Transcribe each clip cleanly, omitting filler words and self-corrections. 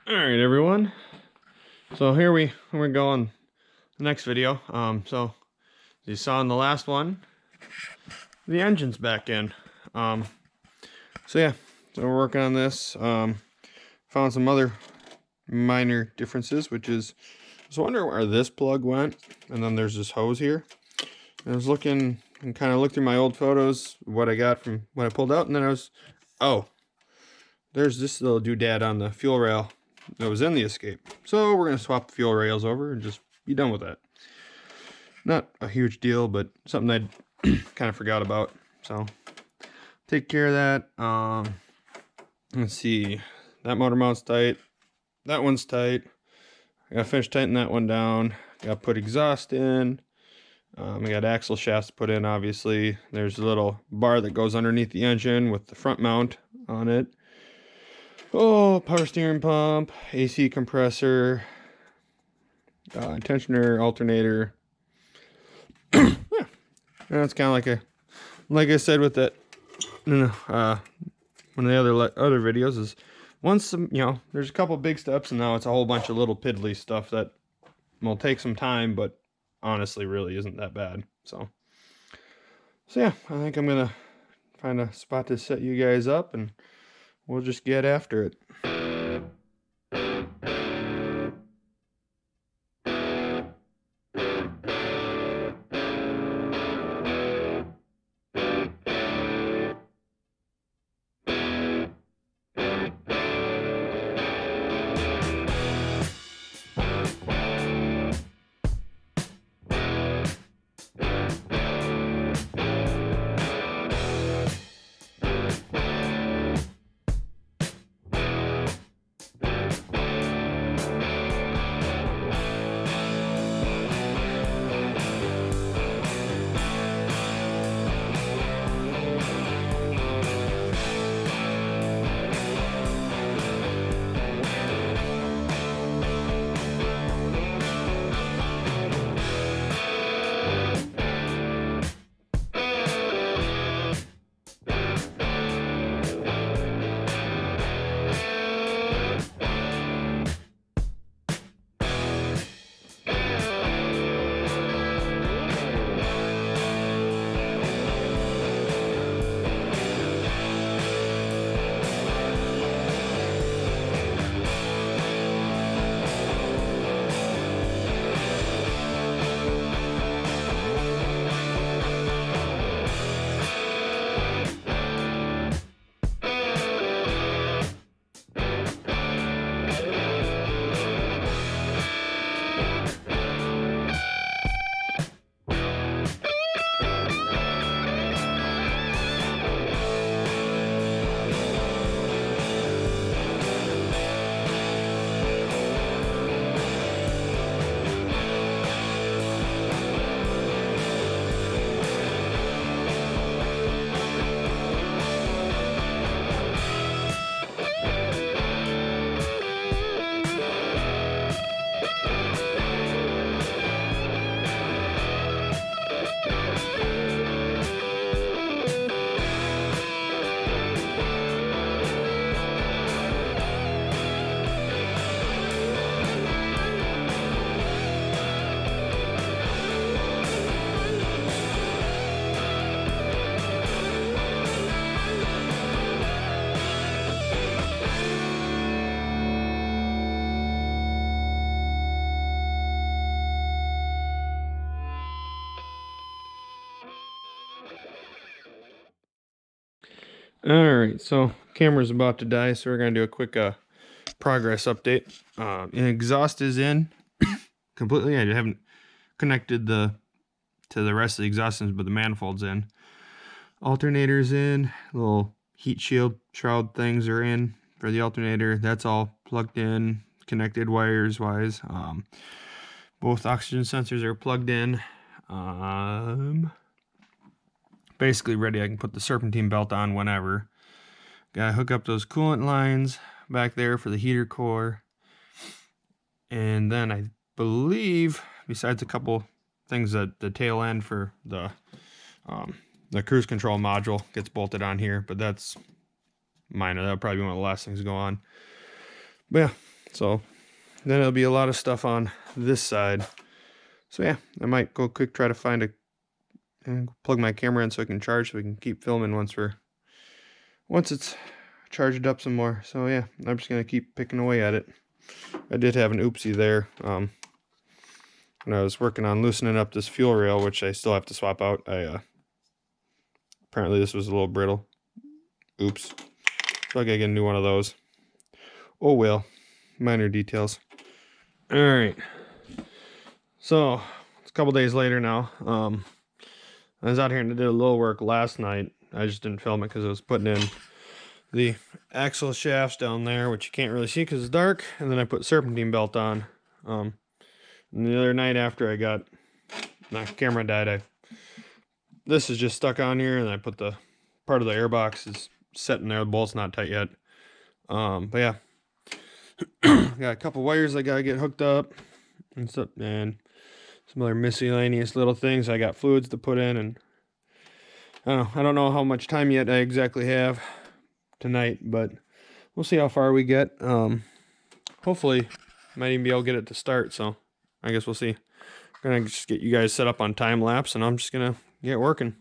All right, everyone. So here we go on the next video. So as you saw in the last one, the engine's back in. Um, so yeah, so we're working on this. Found some other minor differences, which is I was wondering where this plug went, and then there's this hose here. And I was looking and kind of looked through my old photos, what I got from what I pulled out, and then oh, there's this little doodad on the fuel rail that was in the Escape. So we're gonna swap the fuel rails over and just be done with that. Not a huge deal, but something I kind of forgot about. So take care of that. Let's see. That motor mount's tight. That one's tight. I gotta finish tightening that one down. Gotta put exhaust in. I got axle shafts put in, obviously. There's a little bar that goes underneath the engine with the front mount on it. Oh, power steering pump, AC compressor, tensioner, alternator. Yeah, that's kind of like I said with that, one of the other videos is once there's a couple big steps, and now it's a whole bunch of little piddly stuff that will take some time, but honestly really isn't that bad. So yeah, I think I'm gonna find a spot to set you guys up, and we'll just get after it. Alright, so camera's about to die, so we're going to do a quick progress update. And exhaust is in completely. I haven't connected to the rest of the exhaust systems, but the manifold's in. Alternator's in. Little heat shield shroud things are in for the alternator. That's all plugged in, connected wires-wise. Both oxygen sensors are plugged in. Basically ready. I can put the serpentine belt on whenever. Gotta hook up those coolant lines back there for the heater core. And then I believe, besides a couple things at the tail end for the cruise control module gets bolted on here, but that's minor. That'll probably be one of the last things to go on. But yeah, So then it'll be a lot of stuff on this side. So yeah, I might go quick try to find and plug my camera in so I can charge, so we can keep filming once it's charged up some more. So yeah, I'm just gonna keep picking away at it. I did have an oopsie there. When I was working on loosening up this fuel rail, which I still have to swap out, apparently this was a little brittle. Oops. So I gotta get a new one of those. Oh well, minor details. All right. So it's a couple days later now. I was out here and I did a little work last night. I just didn't film it because I was putting in the axle shafts down there, which you can't really see because it's dark. And then I put serpentine belt on. And the other night after my camera died, this is just stuck on here, and I put the part of the airbox is set in there. The bolt's not tight yet. But yeah, got a couple wires I gotta get hooked up and stuff, and some other miscellaneous little things. I got fluids to put in, and I don't know how much time yet I exactly have tonight, but we'll see how far we get. Hopefully, might even be able to get it to start. So I guess we'll see. I'm gonna just get you guys set up on time lapse, and I'm just gonna get working.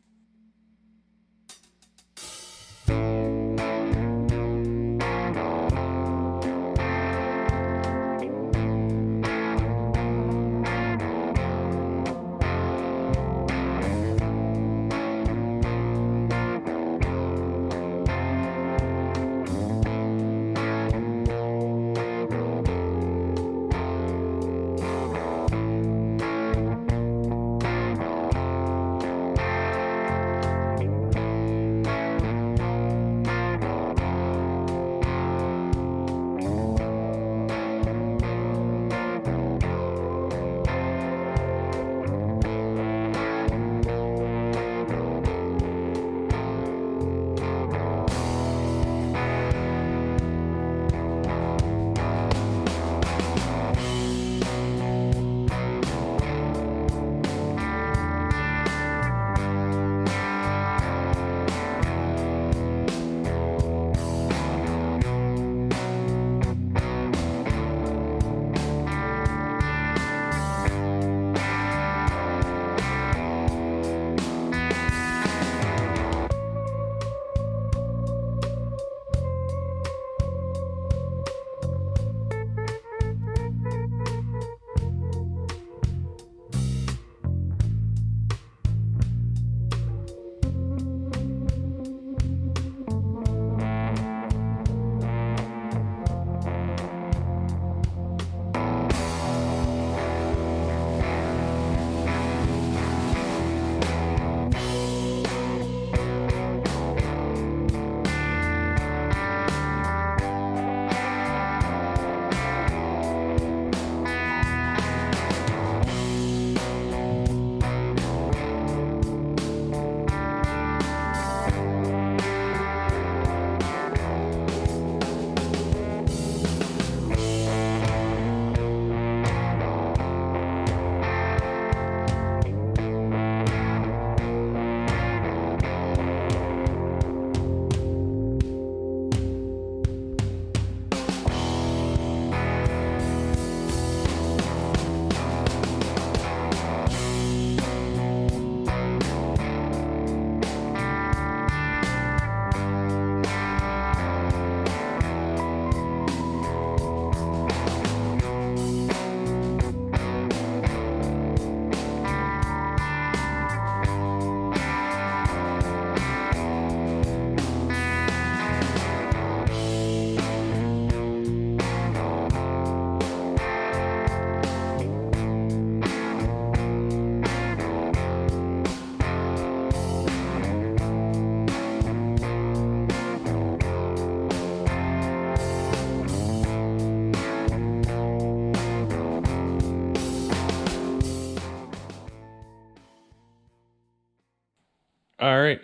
All right,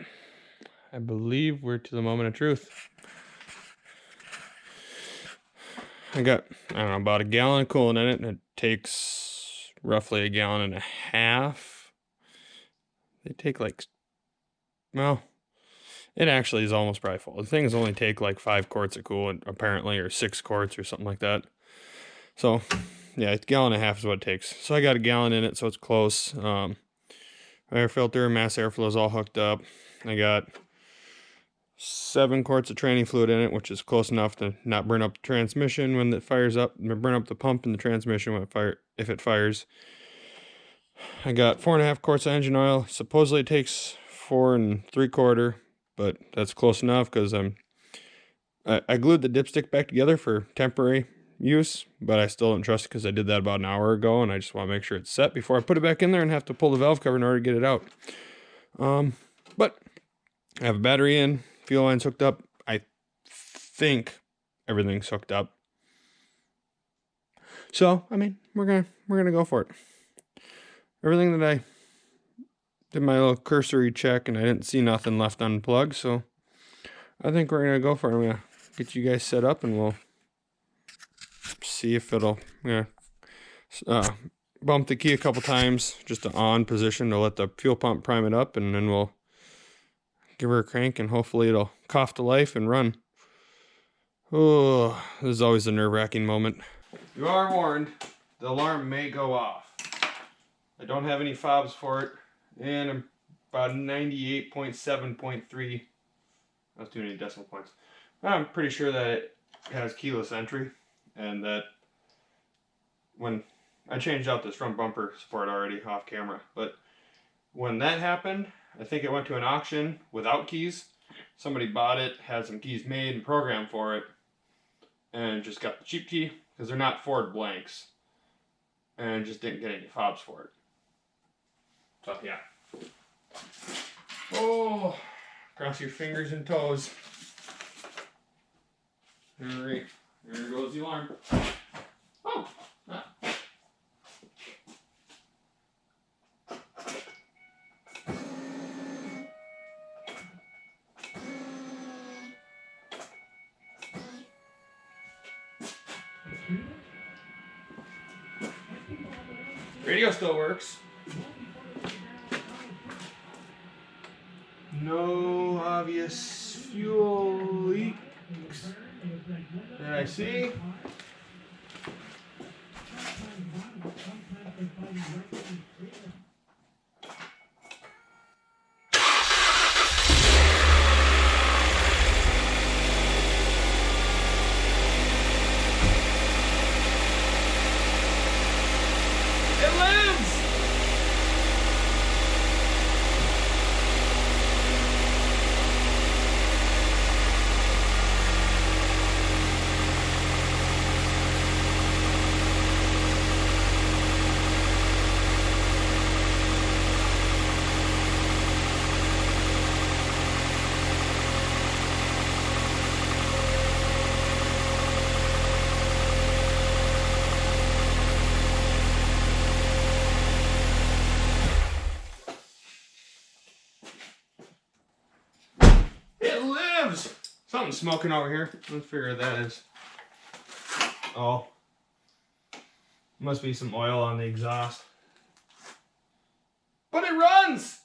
I believe we're to the moment of truth. I got, I don't know, about a gallon of coolant in it, and it takes roughly a gallon and a half. They take like, well, It actually is almost probably full. The things only take like 5 quarts of coolant apparently, or 6 quarts or something like that. So yeah, a gallon and a half is what it takes. So I got a gallon in it, so it's close. Air filter, mass airflow is all hooked up. I got 7 quarts of training fluid in it, which is close enough to not burn up the transmission when it fires up, burn up the pump in the transmission when if it fires. I got 4.5 quarts of engine oil. Supposedly it takes 4 3/4, but that's close enough because I glued the dipstick back together for temporary use, but I still don't trust it because I did that about an hour ago, and I just want to make sure it's set before I put it back in there and have to pull the valve cover in order to get it out. But I have a battery in, fuel line's hooked up. I think everything's hooked up. So, I mean, we're gonna go for it. Everything that I did my little cursory check, and I didn't see nothing left unplugged, so I think we're gonna go for it. I'm gonna get you guys set up, and we'll see if it'll. I'm gonna bump the key a couple times, just to on position to let the fuel pump prime it up, and then we'll give her a crank, and hopefully it'll cough to life and run. Oh, this is always a nerve-wracking moment. You are warned, the alarm may go off. I don't have any fobs for it, and I'm about 98.7.3. That's too many decimal points. I'm pretty sure that it has keyless entry, and that when I changed out this front bumper support already off camera, but when that happened, I think it went to an auction without keys. Somebody bought it, had some keys made and programmed for it, and just got the cheap key because they're not Ford blanks, and just didn't get any fobs for it. So yeah. Oh, cross your fingers and toes. Alright, there goes the alarm. Oh! Ah. Radio still works. No obvious fuel leaks that I see. It lives! It lives! Something's smoking over here. Let's figure what that is. Oh. Must be some oil on the exhaust. But it runs!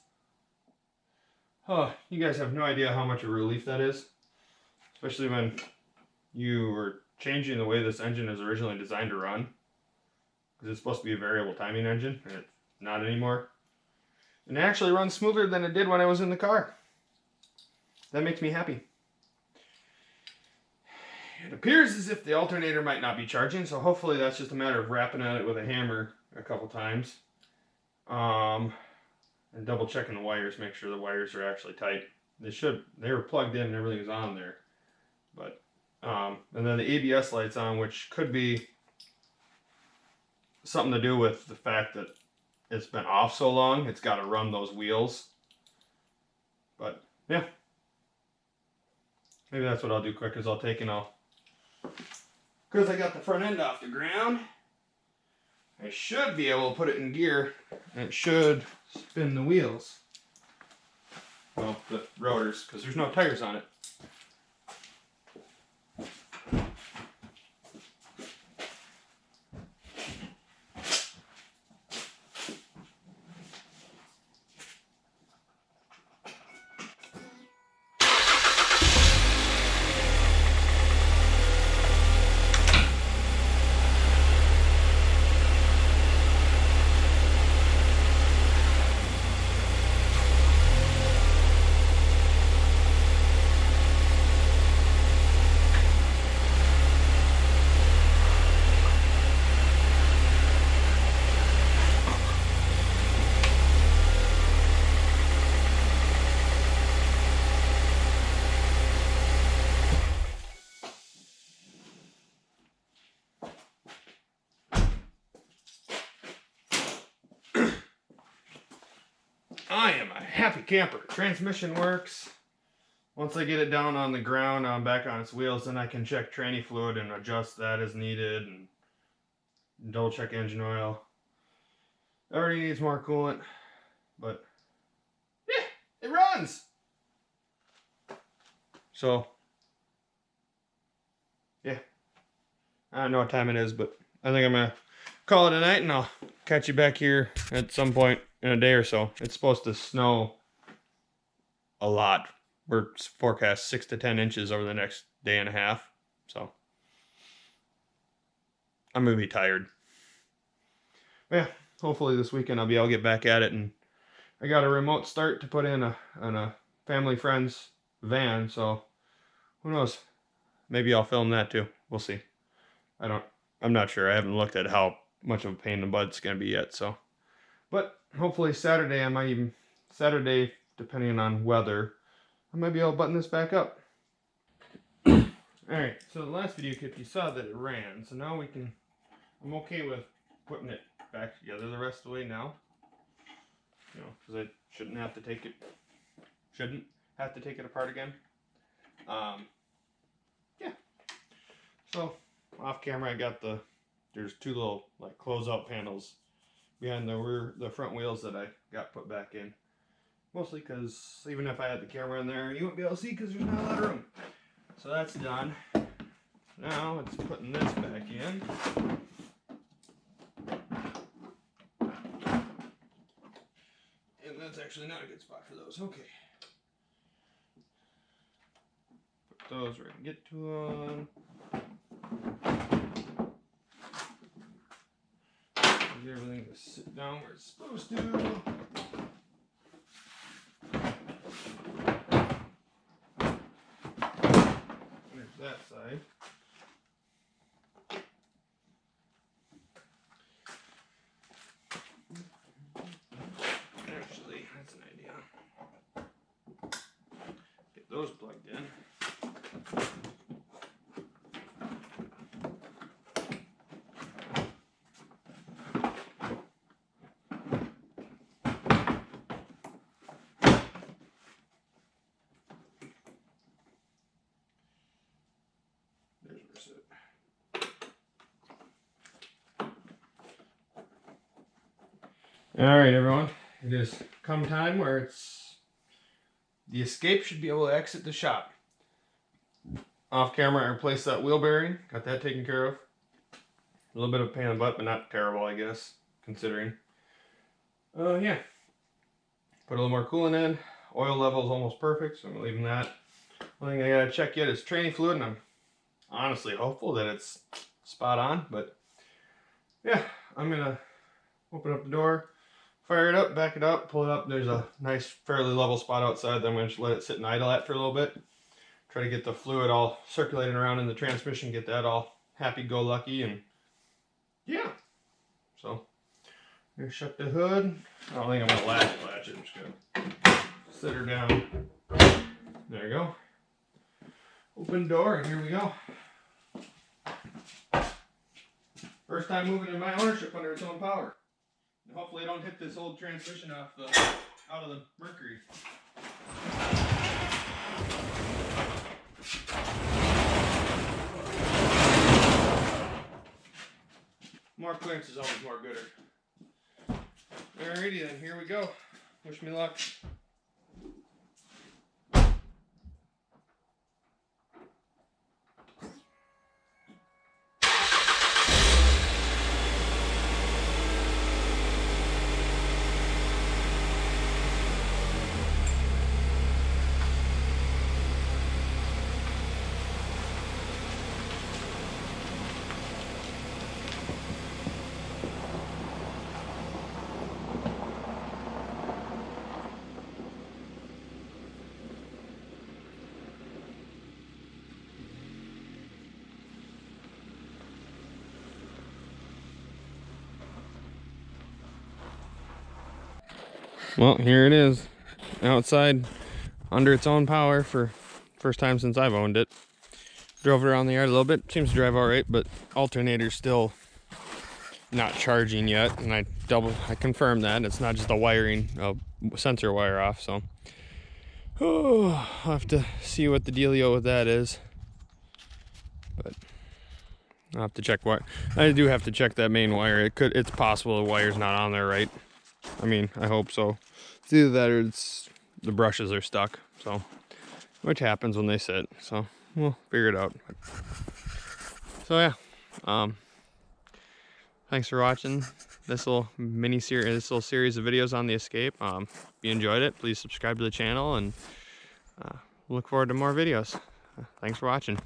Oh, you guys have no idea how much of a relief that is. Especially when you were changing the way this engine is originally designed to run. Because it's supposed to be a variable timing engine, and it's not anymore. And it actually runs smoother than it did when I was in the car. That makes me happy. It appears as if the alternator might not be charging, so hopefully that's just a matter of rapping at it with a hammer a couple times. And double checking the wires, make sure the wires are actually tight. They were plugged in and everything's on there. But, and then the ABS light's on, which could be something to do with the fact that it's been off so long, it's got to run those wheels. But, yeah. Maybe that's what I'll do quick, is I'll take and because I got the front end off the ground, I should be able to put it in gear, and it should spin the wheels. Well, the rotors, because there's no tires on it. happy camper. Transmission works. Once I get it down on the ground, back on its wheels, then I can check tranny fluid and adjust that as needed, and double check engine oil. It already needs more coolant, but yeah, it runs. So yeah, I don't know what time it is, but I think I'm gonna call it a night, and I'll catch you back here at some point in a day or so. It's supposed to snow a lot. We're forecast 6 to 10 inches over the next day and a half, so I'm gonna be tired. Yeah, hopefully this weekend I'll be able to get back at it, and I got a remote start to put in a family friend's van, so who knows? Maybe I'll film that too. We'll see. I'm not sure. I haven't looked at how much of a pain in the butt it's gonna be yet, so. But hopefully Saturday, depending on weather, I might be able to button this back up. Alright, so the last video clip you saw that it ran, so now I'm okay with putting it back together the rest of the way now. You know, because I shouldn't have to take it apart again. Yeah. So, off camera I got there's two little like close-out panels behind the front wheels that I got put back in. Mostly because even if I had the camera in there, you wouldn't be able to see because there's not a lot of room. So that's done. Now it's putting this back in. And that's actually not a good spot for those. Okay. Put those where I can get to them. Get everything to sit down where it's supposed to. That side. Actually, that's an idea. Get those plugged in. Alright everyone, it is come time where the Escape should be able to exit the shop. Off camera I replaced that wheel bearing, got that taken care of. A little bit of a pain in the butt, but not terrible I guess, considering. Yeah. Put a little more coolant in, oil level is almost perfect, so I'm leaving that. One thing I gotta check yet is tranny fluid, and I'm honestly hopeful that it's spot on, but yeah, I'm gonna open up the door, fire it up, back it up, pull it up. There's a nice, fairly level spot outside that I'm going to let it sit and idle at for a little bit. Try to get the fluid all circulating around in the transmission, get that all happy-go-lucky, and yeah. So, I'm going to shut the hood. I don't think I'm going to latch it. I'm just going to sit her down. There you go. Open door, and here we go. First time moving in my ownership under its own power. Hopefully I don't hit this old transmission out of the Mercury. More clearance is always more gooder. Alrighty then, here we go. Wish me luck. Well, here it is, outside, under its own power for first time since I've owned it. Drove it around the yard a little bit, seems to drive all right, but alternator's still not charging yet, and I confirmed that. It's not just the wiring, sensor wire off. So I'll have to see what the dealio with that is. But I'll have to check what I do have to check that main wire. It's possible the wire's not on there right. I mean, I hope so. It's either that or it's the brushes are stuck. So, which happens when they sit. So we'll figure it out. So yeah, thanks for watching this little series of videos on the Escape. If you enjoyed it, please subscribe to the channel and look forward to more videos. Thanks for watching.